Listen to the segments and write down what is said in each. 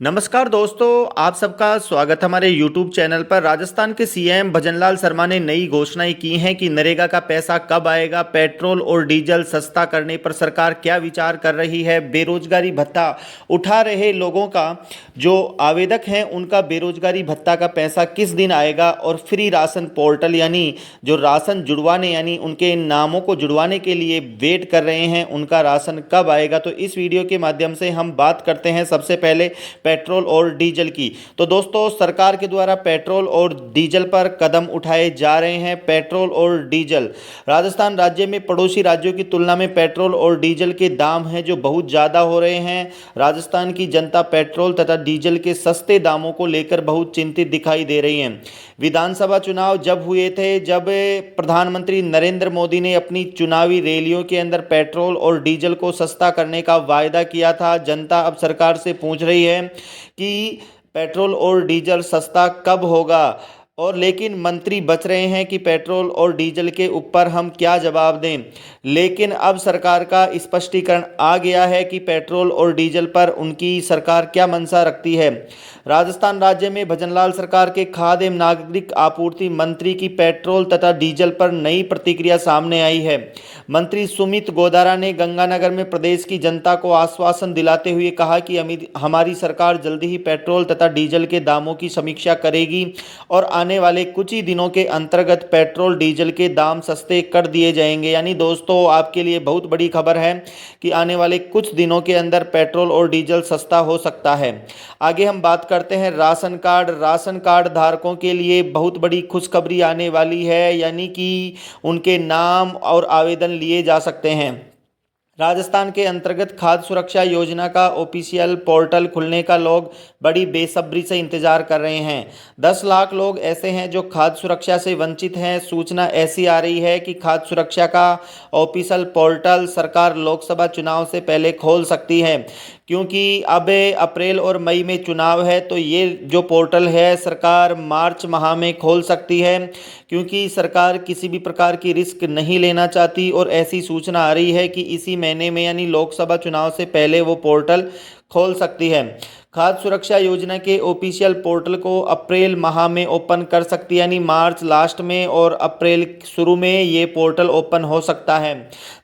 नमस्कार दोस्तों, आप सबका स्वागत हमारे YouTube चैनल पर। राजस्थान के सीएम भजनलाल शर्मा ने नई घोषणाएं की हैं कि नरेगा का पैसा कब आएगा, पेट्रोल और डीजल सस्ता करने पर सरकार क्या विचार कर रही है, बेरोजगारी भत्ता उठा रहे लोगों का जो आवेदक हैं उनका बेरोजगारी भत्ता का पैसा किस दिन आएगा और फ्री राशन पोर्टल यानी जो राशन जुड़वाने यानी उनके नामों को जुड़वाने के लिए वेट कर रहे हैं उनका राशन कब आएगा। तो इस वीडियो के माध्यम से हम बात करते हैं सबसे पहले पेट्रोल और डीजल की। तो दोस्तों, सरकार के द्वारा पेट्रोल और डीजल पर कदम उठाए जा रहे हैं। पेट्रोल और डीजल, राजस्थान राज्य में पड़ोसी राज्यों की तुलना में पेट्रोल और डीजल के दाम हैं जो बहुत ज़्यादा हो रहे हैं। राजस्थान की जनता पेट्रोल तथा डीजल के सस्ते दामों को लेकर बहुत चिंतित दिखाई दे रही है। विधानसभा चुनाव जब हुए थे, जब प्रधानमंत्री नरेंद्र मोदी ने अपनी चुनावी रैलियों के अंदर पेट्रोल और डीजल को सस्ता करने का वायदा किया था, जनता अब सरकार से पूछ रही है कि पेट्रोल और डीजल सस्ता कब होगा। और लेकिन मंत्री बच रहे हैं कि पेट्रोल और डीजल के ऊपर हम क्या जवाब दें। लेकिन अब सरकार का स्पष्टीकरण आ गया है कि पेट्रोल और डीजल पर उनकी सरकार क्या मंशा रखती है। राजस्थान राज्य में भजनलाल सरकार के खाद्य एवं नागरिक आपूर्ति मंत्री की पेट्रोल तथा डीजल पर नई प्रतिक्रिया सामने आई है। मंत्री सुमित गोदारा ने गंगानगर में प्रदेश की जनता को आश्वासन दिलाते हुए कहा कि हमारी सरकार जल्दी ही पेट्रोल तथा डीजल के दामों की समीक्षा करेगी और आने वाले कुछ ही दिनों के अंतर्गत पेट्रोल डीजल के दाम सस्ते कर दिए जाएंगे। यानी दोस्तों, आपके लिए बहुत बड़ी खबर है कि आने वाले कुछ दिनों के अंदर पेट्रोल और डीजल सस्ता हो सकता है। आगे हम बात करते हैं राशन कार्ड। राशन कार्ड धारकों के लिए बहुत बड़ी खुशखबरी आने वाली है, यानी कि उनके नाम और आवेदन लिए जा सकते हैं। राजस्थान के अंतर्गत खाद्य सुरक्षा योजना का ऑफिशियल पोर्टल खुलने का लोग बड़ी बेसब्री से इंतजार कर रहे हैं। 10 लाख लोग ऐसे हैं जो खाद्य सुरक्षा से वंचित हैं। सूचना ऐसी आ रही है कि खाद्य सुरक्षा का ऑफिशियल पोर्टल सरकार लोकसभा चुनाव से पहले खोल सकती है, क्योंकि अब अप्रैल और मई में चुनाव है। तो ये जो पोर्टल है सरकार मार्च माह में खोल सकती है, क्योंकि सरकार किसी भी प्रकार की रिस्क नहीं लेना चाहती। और ऐसी सूचना आ रही है कि इसी महीने में यानी लोकसभा चुनाव से पहले वो पोर्टल खोल सकती है। खाद्य सुरक्षा योजना के ऑफिशियल पोर्टल को अप्रैल माह में ओपन कर सकती है, यानी मार्च लास्ट में और अप्रैल शुरू में ये पोर्टल ओपन हो सकता है,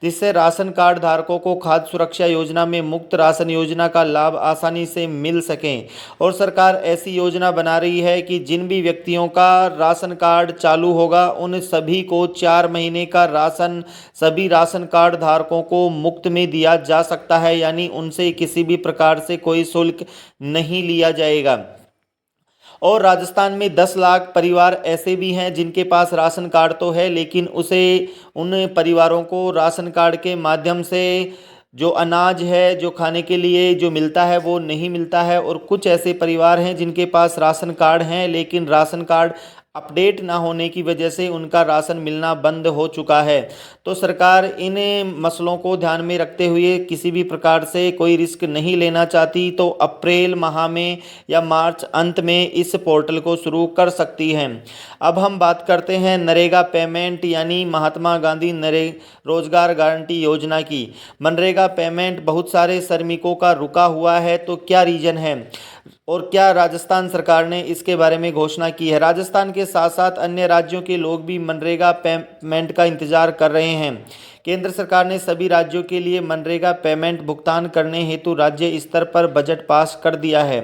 जिससे राशन कार्ड धारकों को खाद्य सुरक्षा योजना में मुफ्त राशन योजना का लाभ आसानी से मिल सके। और सरकार ऐसी योजना बना रही है कि जिन भी व्यक्तियों का राशन कार्ड चालू होगा उन सभी को 4 महीने का राशन सभी राशन कार्ड धारकों को मुफ्त में दिया जा सकता है, यानी उनसे किसी भी प्रकार से कोई शुल्क नहीं लिया जाएगा। और राजस्थान में 10 लाख परिवार ऐसे भी हैं जिनके पास राशन कार्ड तो है, लेकिन उन परिवारों को राशन कार्ड के माध्यम से जो अनाज है, जो खाने के लिए जो मिलता है वो नहीं मिलता है। और कुछ ऐसे परिवार हैं जिनके पास राशन कार्ड हैं, लेकिन राशन कार्ड अपडेट ना होने की वजह से उनका राशन मिलना बंद हो चुका है। तो सरकार इन मसलों को ध्यान में रखते हुए किसी भी प्रकार से कोई रिस्क नहीं लेना चाहती, तो अप्रैल माह में या मार्च अंत में इस पोर्टल को शुरू कर सकती है। अब हम बात करते हैं नरेगा पेमेंट यानी महात्मा गांधी रोजगार गारंटी योजना की। मनरेगा पेमेंट बहुत सारे श्रमिकों का रुका हुआ है, तो क्या रीजन है और क्या राजस्थान सरकार ने इसके बारे में घोषणा की है। राजस्थान के साथ साथ अन्य राज्यों के लोग भी मनरेगा पेमेंट का इंतजार कर रहे हैं। केंद्र सरकार ने सभी राज्यों के लिए मनरेगा पेमेंट भुगतान करने हेतु राज्य स्तर पर बजट पास कर दिया है,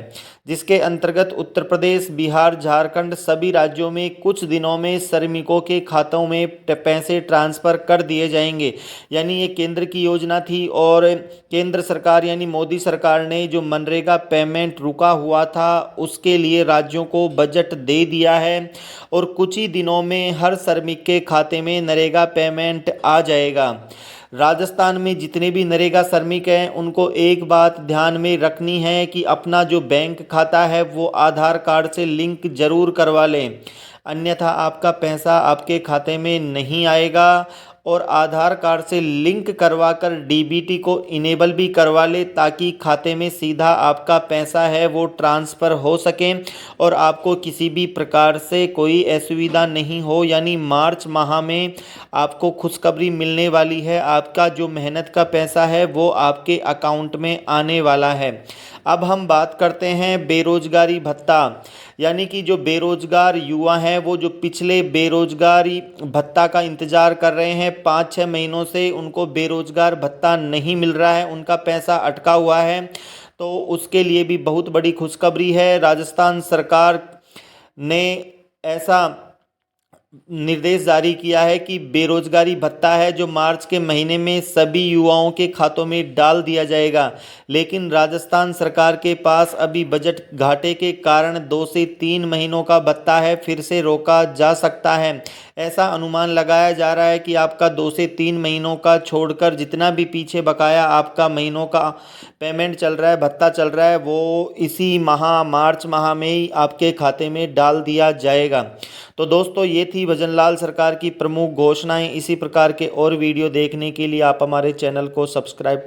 जिसके अंतर्गत उत्तर प्रदेश, बिहार, झारखंड सभी राज्यों में कुछ दिनों में श्रमिकों के खातों में पैसे ट्रांसफर कर दिए जाएंगे। यानी ये केंद्र की योजना थी और केंद्र सरकार यानी मोदी सरकार ने जो मनरेगा पेमेंट रुका हुआ था उसके लिए राज्यों को बजट दे दिया है और कुछ ही दिनों में हर श्रमिक के खाते में नरेगा पेमेंट आ जाएगा। राजस्थान में जितने भी नरेगा श्रमिक हैं उनको एक बात ध्यान में रखनी है कि अपना जो बैंक खाता है वो आधार कार्ड से लिंक जरूर करवा लें, अन्यथा आपका पैसा आपके खाते में नहीं आएगा। और आधार कार्ड से लिंक करवाकर डीबीटी को इनेबल भी करवा ले, ताकि खाते में सीधा आपका पैसा है वो ट्रांसफ़र हो सके और आपको किसी भी प्रकार से कोई असुविधा नहीं हो। यानी मार्च माह में आपको खुशखबरी मिलने वाली है, आपका जो मेहनत का पैसा है वो आपके अकाउंट में आने वाला है। अब हम बात करते हैं बेरोजगारी भत्ता, यानी कि जो बेरोजगार युवा हैं वो जो पिछले बेरोजगारी भत्ता का इंतज़ार कर रहे हैं, 5-6 महीनों से उनको बेरोजगार भत्ता नहीं मिल रहा है, उनका पैसा अटका हुआ है, तो उसके लिए भी बहुत बड़ी खुशखबरी है। राजस्थान सरकार ने ऐसा निर्देश जारी किया है कि बेरोजगारी भत्ता है जो मार्च के महीने में सभी युवाओं के खातों में डाल दिया जाएगा। लेकिन राजस्थान सरकार के पास अभी बजट घाटे के कारण 2 से 3 महीनों का भत्ता है, फिर से रोका जा सकता है। ऐसा अनुमान लगाया जा रहा है कि आपका 2 से 3 महीनों का छोड़कर जितना भी पीछे बकाया आपका महीनों का पेमेंट चल रहा है, भत्ता चल रहा है, वो इसी माह मार्च माह में ही आपके खाते में डाल दिया जाएगा। तो दोस्तों, ये थी भजनलाल सरकार की प्रमुख घोषणाएं। इसी प्रकार के और वीडियो देखने के लिए आप हमारे चैनल को सब्सक्राइब